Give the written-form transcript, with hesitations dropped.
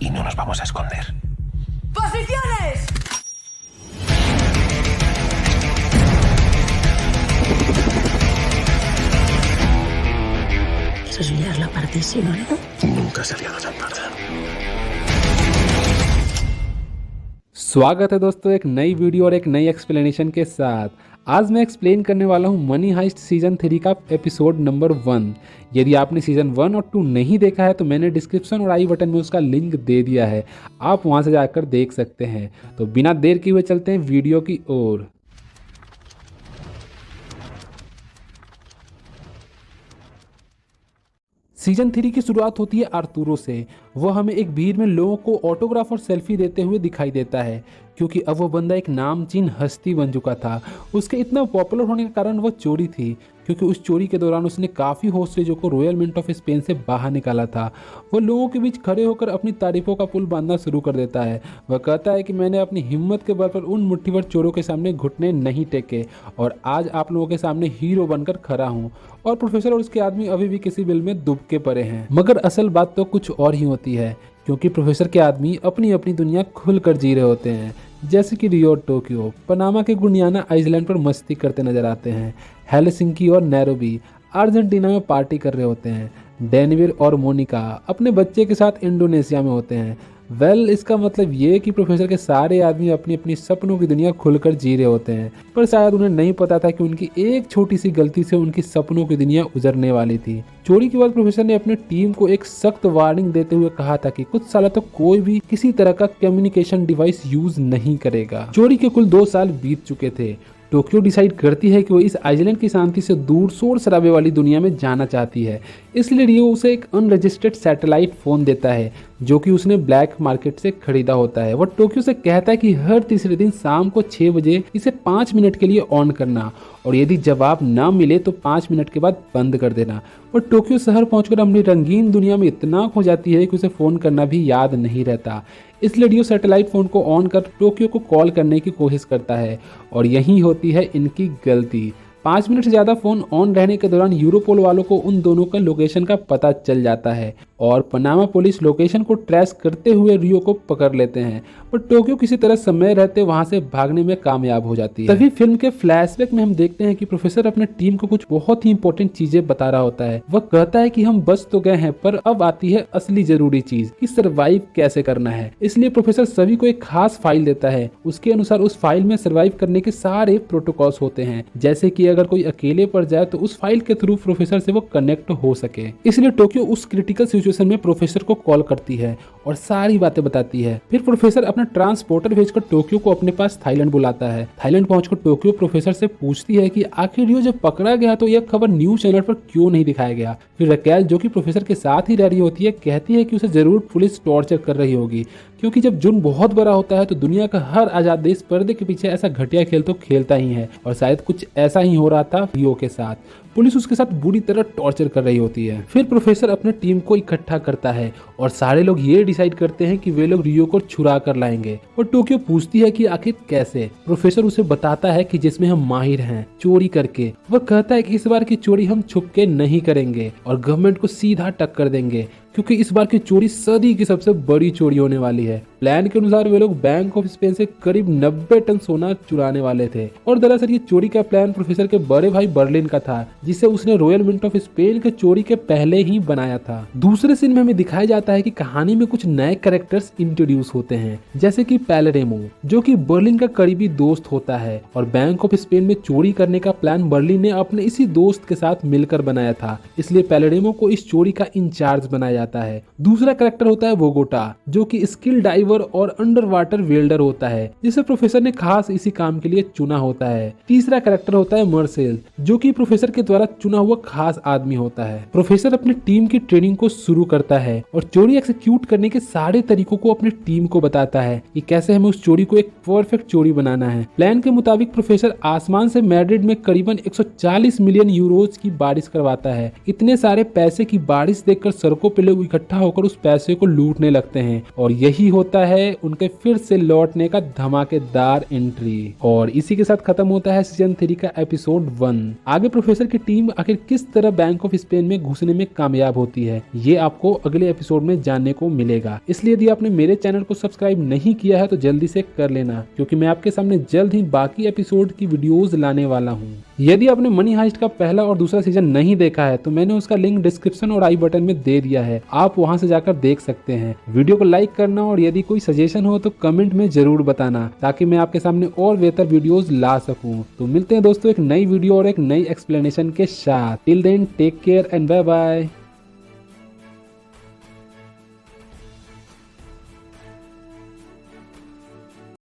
y no nos vamos a esconder. ¡Posiciones! Eso es mirar la partísima, ¿no? Nunca se había tan tarde. स्वागत है दोस्तों एक नई video और एक नई एक्सप्लेनेशन के साथ। आज मैं एक्सप्लेन करने वाला हूँ मनी हाइस्ट सीजन 3 का एपिसोड नंबर 1। यदि आपने सीजन 1 और 2 नहीं देखा है तो मैंने डिस्क्रिप्शन और आई बटन में उसका लिंक दे दिया है, आप वहाँ से जाकर देख सकते हैं। तो बिना देर किए हुए चलते हैं वीडियो की ओर। सीजन 3 की शुरुआत होती है आर्तुरो से। वह हमें एक भीड़ में लोगों को ऑटोग्राफ और सेल्फी देते हुए दिखाई देता है, क्योंकि अब वह बंदा एक नामचीन हस्ती बन चुका था। उसके इतना पॉपुलर होने का कारण वह चोरी थी, क्योंकि उस चोरी के दौरान उसने काफ़ी होस्टेजों को रॉयल मिंट ऑफ स्पेन से बाहर निकाला था। वह लोगों के बीच खड़े होकर अपनी तारीफों का पुल बांधना शुरू कर देता है। वह कहता है कि मैंने अपनी हिम्मत के बल पर उन मुट्ठीभर चोरों के सामने घुटने नहीं टेके और आज आप लोगों के सामने हीरो बनकर खड़ा हूँ। और प्रोफेसर और उसके आदमी अभी भी किसी बिल में दुबके पड़े हैं। मगर असल बात तो कुछ और ही होती है, क्योंकि प्रोफेसर के आदमी अपनी अपनी दुनिया खुलकर जी रहे होते हैं। जैसे कि रियो टोक्यो, पनामा के गुनियाना आइसलैंड पर मस्ती करते नजर आते हैं। हेलसिंकी और नैरोबी अर्जेंटीना में पार्टी कर रहे होते हैं। डेनविर और मोनिका अपने बच्चे के साथ इंडोनेशिया में होते हैं। इसका मतलब ये कि प्रोफेसर के सारे आदमी अपनी अपनी सपनों की दुनिया खुलकर जी रहे होते हैं, पर शायद उन्हें नहीं पता था कि उनकी एक छोटी सी गलती से उनकी सपनों की दुनिया उजरने वाली थी। चोरी के बाद प्रोफेसर ने अपनी टीम को एक सख्त वार्निंग देते हुए कहा था कि कुछ सालों तक कोई भी किसी तरह का कम्युनिकेशन डिवाइस यूज नहीं करेगा। चोरी के कुल 2 साल बीत चुके थे। टोक्यो डिसाइड करती है कि वो इस आइलैंड की शांति से दूर शोर शराबे वाली दुनिया में जाना चाहती है। इसलिए रियो उसे एक अनरजिस्टर्ड सैटेलाइट फ़ोन देता है, जो कि उसने ब्लैक मार्केट से खरीदा होता है। वह टोक्यो से कहता है कि हर तीसरे दिन शाम को 6 बजे इसे 5 मिनट के लिए ऑन करना, और यदि जवाब ना मिले तो 5 मिनट के बाद बंद कर देना। और टोक्यो शहर पहुंचकर अपनी रंगीन दुनिया में इतना खो जाती है कि उसे फ़ोन करना भी याद नहीं रहता। इसलिए रियो सैटेलाइट फ़ोन को ऑन कर टोक्यो को कॉल करने की कोशिश करता है, और यही होती है इनकी गलती। 5 मिनट से ज़्यादा फ़ोन ऑन रहने के दौरान यूरोपोल वालों को उन दोनों का लोकेशन का पता चल जाता है, और पनामा पुलिस लोकेशन को ट्रेस करते हुए रियो को पकड़ लेते हैं। पर टोक्यो किसी तरह समय रहते वहां से भागने में कामयाब हो जाती है। तभी फिल्म के फ्लैशबैक में हम देखते हैं कि प्रोफेसर अपने टीम को कुछ बहुत ही इंपॉर्टेंट चीजें बता रहा होता है। वह कहता है कि हम बच तो गए हैं, पर अब आती है असली जरूरी चीज कि सर्वाइव कैसे करना है। इसलिए प्रोफेसर सभी को एक खास फाइल देता है। उसके अनुसार उस फाइल में सर्वाइव करने के सारे प्रोटोकॉल्स होते हैं, जैसे कि अगर कोई अकेले पड़ जाए तो उस फाइल के थ्रू प्रोफेसर से वो कनेक्ट हो सके। इसलिए टोक्यो उस क्रिटिकल सिचुएशन में प्रोफेसर को कॉल करती है और सारी बातें बताती है। फिर प्रोफेसर अपना ट्रांसपोर्टर भेजकर टोक्यो को अपने पास थाईलैंड बुलाता है। थाईलैंड पहुंचकर टोक्यो प्रोफेसर से पूछती है कि आखिर रियो जब पकड़ा गया तो यह खबर न्यूज चैनल पर क्यों नहीं दिखाया गया। फिर रकेल, जो कि प्रोफेसर के साथ ही रह रही होती है, कहती है कि उसे जरूर पुलिस टॉर्चर कर रही होगी, क्योंकि जब जुर्म बहुत बड़ा होता है तो दुनिया का हर आजाद देश पर्दे के पीछे ऐसा घटिया खेल तो खेलता ही है, और शायद कुछ ऐसा ही हो रहा था रियो के साथ। पुलिस उसके साथ बुरी तरह टॉर्चर कर रही होती है। फिर प्रोफेसर अपने टीम को इकट्ठा करता है और सारे लोग ये डिसाइड करते हैं कि वे लोग रियो को छुड़ा कर लाएंगे। और टोक्यो पूछती है कि आखिर कैसे। प्रोफेसर उसे बताता है कि जिसमें हम माहिर हैं, चोरी करके। वह कहता है कि इस बार की चोरी हम छुप के नहीं करेंगे और गवर्नमेंट को सीधा टक्कर देंगे, क्योंकि इस बार की चोरी सदी की सबसे बड़ी चोरी होने वाली है। प्लान के अनुसार वे लोग बैंक ऑफ स्पेन से करीब 90 टन सोना चुराने वाले थे, और दरअसल ये चोरी का प्लान प्रोफेसर के बड़े भाई बर्लिन का था, जिसे उसने रॉयल मिंट ऑफ स्पेन के चोरी के पहले ही बनाया था। दूसरे सीन में हमें दिखाया जाता है कि कहानी में कुछ नए कैरेक्टर्स इंट्रोड्यूस होते हैं, जैसे कि पैलेडेमो, जो कि बर्लिन का करीबी दोस्त होता है, और बैंक ऑफ स्पेन में चोरी करने का प्लान बर्लिन ने अपने इसी दोस्त के साथ मिलकर बनाया था, इसलिए पैलेडेमो को इस चोरी का इंचार्ज बनाया जाता है। दूसरा कैरेक्टर होता है बोगोटा, जो कि स्किल डाइवर और अंडर वाटर वेल्डर होता है, जिसे प्रोफेसर ने खास इसी काम के लिए चुना होता है। तीसरा कैरेक्टर होता है मर्सेल, जो कि प्रोफेसर के द्वारा चुना हुआ खास आदमी होता है। प्रोफेसर अपनी टीम की ट्रेनिंग को शुरू करता है और चोरी एक्सिक्यूट करने के सारे तरीकों को अपनी टीम को बताता है कि कैसे हमें उस चोरी को एक परफेक्ट चोरी बनाना है। प्लान के मुताबिक प्रोफेसर आसमान से मैड्रिड में करीबन 140 मिलियन यूरोज की बारिश करवाता है। इतने सारे पैसे की बारिश देखकर सड़कों पे लोग लोग इकट्ठा होकर उस पैसे को लूटने लगते हैं और यही होता है उनके फिर से लौटने का धमाकेदार एंट्री। और इसी के साथ खत्म होता है सीजन 3 का एपिसोड 1। आगे प्रोफेसर की टीम आखिर किस तरह बैंक ऑफ स्पेन में घुसने में कामयाब होती है ये आपको अगले एपिसोड में जानने को मिलेगा। इसलिए यदि आपने मेरे चैनल को सब्सक्राइब नहीं किया है तो जल्दी से कर लेना, क्योंकि मैं आपके सामने जल्द ही बाकी एपिसोड की वीडियोस लाने वाला हूँ। यदि आपने मनी हाइस्ट का पहला और दूसरा सीजन नहीं देखा है तो मैंने उसका लिंक डिस्क्रिप्शन और आई बटन में दे दिया है, आप वहां से जाकर देख सकते हैं। वीडियो को लाइक करना और यदि कोई सजेशन हो तो कमेंट में जरूर बताना, ताकि मैं आपके सामने और बेहतर वीडियोस ला सकूं। तो मिलते हैं दोस्तों एक नई वीडियो और एक नई एक्सप्लेनेशन के साथ। Till then take care and bye bye.